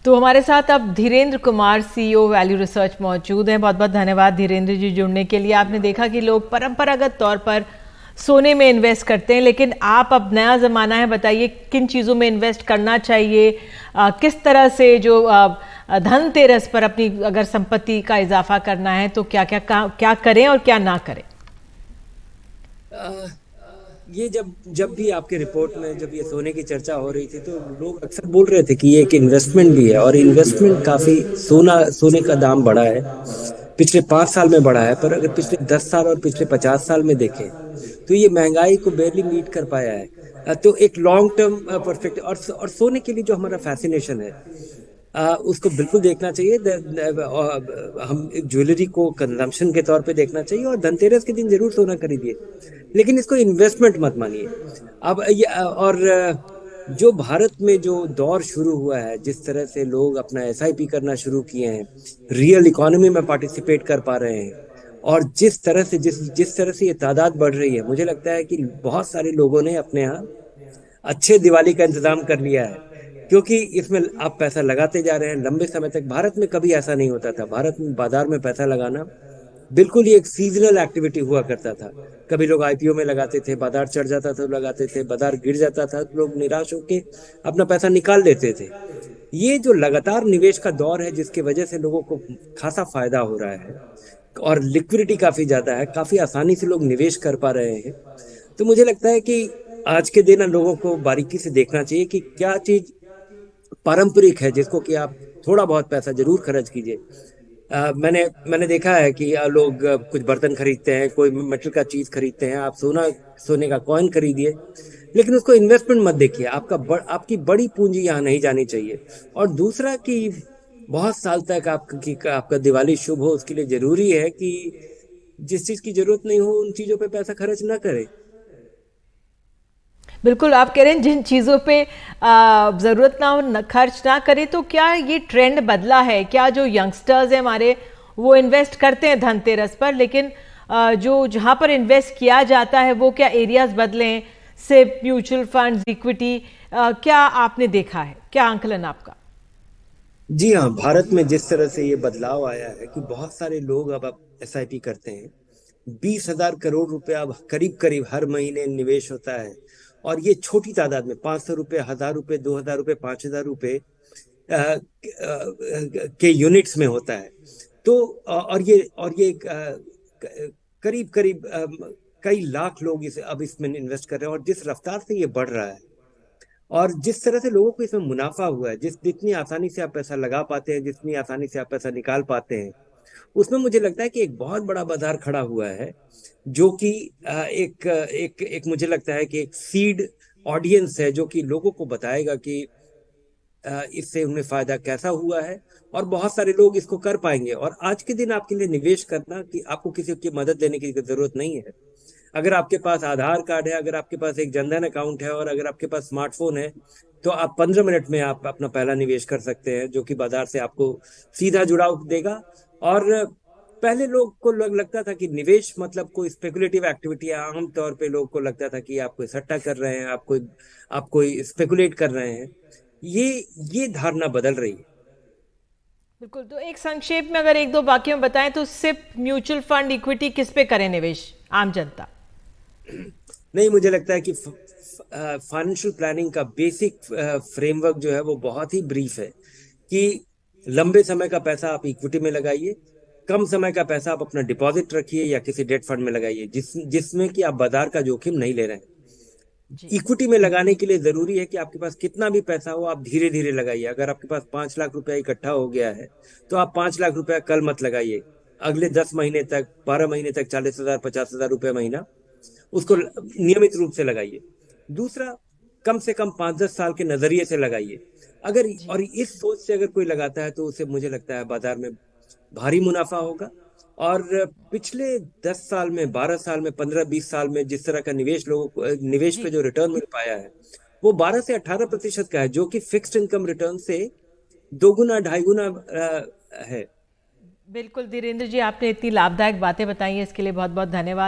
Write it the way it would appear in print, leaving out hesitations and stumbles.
तो हमारे साथ अब Dhirendra Kumar, CEO value research मौजूद हैं। बहुत बहुत धन्यवाद धीरेन्द्र जी जुड़ने के लिए। आपने देखा कि लोग परंपरागत तौर पर सोने में इन्वेस्ट करते हैं, लेकिन आप अब नया ज़माना है, बताइए किन चीज़ों में इन्वेस्ट करना चाहिए, किस तरह से जो धनतेरस पर अपनी अगर संपत्ति का इजाफा करना है तो क्या क्या क्या करें और क्या ना करें। ये जब जब भी आपके रिपोर्ट में जब ये सोने की चर्चा हो रही थी तो लोग अक्सर बोल रहे थे कि ये एक इन्वेस्टमेंट भी है, और इन्वेस्टमेंट काफी सोने का दाम बढ़ा है। पिछले 5 साल में बढ़ा है, पर अगर पिछले 10 साल और पिछले 50 साल में देखें तो ये महंगाई को बेरली मीट कर पाया है। तो एक लॉन्ग टर्म परस्पेक्टिव और सोने के लिए जो हमारा फैसिनेशन है, उसको बिल्कुल देखना चाहिए। हम ज्वेलरी को कंजम्पशन के तौर पे देखना चाहिए, और धनतेरस के दिन जरूर सोना खरीदिए, लेकिन इसको इन्वेस्टमेंट मत मानिए। अब ये जो भारत में जो दौर शुरू हुआ है, जिस तरह से लोग अपना एसआईपी करना शुरू किए हैं, रियल इकोनॉमी में पार्टिसिपेट कर पा रहे हैं, और जिस तरह से जिस जिस तरह से ये तादाद बढ़ रही है, मुझे लगता है कि बहुत सारे लोगों ने अपने यहाँ अच्छे दिवाली का इंतजाम कर लिया है। क्योंकि इसमें आप पैसा लगाते जा रहे हैं लंबे समय तक। भारत में कभी ऐसा नहीं होता था। भारत में बाजार में पैसा लगाना बिल्कुल ही एक सीजनल एक्टिविटी हुआ करता था। कभी लोग आईपीओ में लगाते थे, बाजार चढ़ जाता था तो लगाते थे, बाजार गिर जाता था तो लोग निराश होकर अपना पैसा निकाल लेते थे। ये जो लगातार निवेश का दौर है, जिसकी वजह से लोगों को खासा फायदा हो रहा है, और लिक्विडिटी काफी ज्यादा है, काफी आसानी से लोग निवेश कर पा रहे हैं। तो मुझे लगता है कि आज के दिन लोगों को बारीकी से देखना चाहिए कि क्या चीज पारंपरिक है, जिसको कि आप थोड़ा बहुत पैसा जरूर खर्च कीजिए। मैंने मैंने देखा है कि लोग कुछ बर्तन खरीदते हैं, कोई मेटल का चीज खरीदते हैं। आप सोने का कॉइन खरीदिए, लेकिन उसको इन्वेस्टमेंट मत देखिए। आपकी बड़ी पूंजी यहाँ नहीं जानी चाहिए। और दूसरा कि बहुत साल तक आपका दिवाली शुभ हो, उसके लिए जरूरी है कि जिस चीज की जरूरत नहीं हो उन चीजों पे पैसा खर्च ना करें। बिल्कुल, आप कह रहे हैं जिन चीज़ों पे ज़रूरत ना हो खर्च ना करें, तो क्या ये ट्रेंड बदला है? क्या जो यंगस्टर्स हैं हमारे, वो इन्वेस्ट करते हैं धनतेरस पर, लेकिन जो जहाँ पर इन्वेस्ट किया जाता है वो क्या एरियाज बदले हैं? सिर्फ म्यूचुअल फंड्स, इक्विटी, क्या आपने देखा है? क्या आंकलन आपका? जी हाँ, भारत में जिस तरह से ये बदलाव आया है कि बहुत सारे लोग अब एसआईपी करते हैं। 20,000 करोड़ रुपया अब करीब करीब हर महीने निवेश होता है। और ये छोटी तादाद में 500 रुपये, 1,000 रुपये, 2,000 रुपये, 5,000 रुपये के यूनिट्स में होता है। तो और ये करीब करीब कई लाख लोग इसे अब इसमें इन्वेस्ट कर रहे हैं। और जिस रफ्तार से ये बढ़ रहा है, और जिस तरह से लोगों को इसमें मुनाफा हुआ है, जितनी आसानी से आप पैसा लगा पाते हैं, जितनी आसानी से आप पैसा निकाल पाते हैं, उसमें मुझे लगता है कि एक बहुत बड़ा बाजार खड़ा हुआ है। जो कि एक एक एक मुझे लगता है कि एक सीड ऑडियंस है, जो कि लोगों को बताएगा कि इससे उन्हें फायदा कैसा हुआ है, और बहुत सारे लोग इसको कर पाएंगे। और आज के दिन आपके लिए निवेश करना कि आपको किसी की मदद लेने की जरूरत नहीं है। अगर आपके पास आधार कार्ड है, अगर आपके पास एक जनधन अकाउंट है, और अगर आपके पास स्मार्टफोन है, तो आप 15 मिनट में आप अपना पहला निवेश कर सकते हैं, जो कि बाजार से आपको सीधा जुड़ाव देगा। और पहले लोग को लगता था कि निवेश मतलब कोई स्पेकुलेटिव एक्टिविटी है। आम तौर पे लोग को लगता था कि आप कोई सट्टा कर रहे हैं, आप कोई स्पेकुलेट कर रहे हैं। ये ये धारणा बदल रही है। बिल्कुल, तो एक संक्षेप में अगर एक दो वाक्यों में बताएं तो सिर्फ म्यूचुअल फंड, इक्विटी, किस पे करें निवेश आम जनता? नहीं, मुझे लगता है कि फाइनेंशियल प्लानिंग का बेसिक फ्रेमवर्क जो है वो बहुत ही ब्रीफ है। कि लंबे समय का पैसा आप इक्विटी में लगाइए, कम समय का पैसा आप अपना डिपॉजिट रखिए या किसी डेट फंड में लगाइए, जिसमें कि आप बाजार का जोखिम नहीं ले रहे हैं। जी। इक्विटी में लगाने के लिए जरूरी है कि आपके पास कितना भी पैसा हो, आप धीरे धीरे लगाइए। अगर आपके पास 5 लाख रुपया इकट्ठा हो गया है, तो आप 5 लाख रुपया कल मत लगाइए। अगले 10 महीने तक, 12 महीने तक 40,000, 50,000 रुपया महीना उसको जी। नियमित रूप से लगाइए। दूसरा, कम से कम 5-10 साल के नजरिए से लगाइए। अगर जी। और इस सोच से अगर कोई लगाता है, तो उसे मुझे लगता है बाजार में भारी मुनाफा होगा। और पिछले 10 साल में, 12 साल में, 15-20 साल में जिस तरह का निवेश पे जी। जो रिटर्न मिल पाया है, वो 12 से 18% का है, जो कि फिक्स्ड इनकम रिटर्न से 2 गुना 2.5 गुना है। बिल्कुल धीरेन्द्र जी, आपने इतनी लाभदायक बातें बताई हैं, इसके लिए बहुत बहुत धन्यवाद।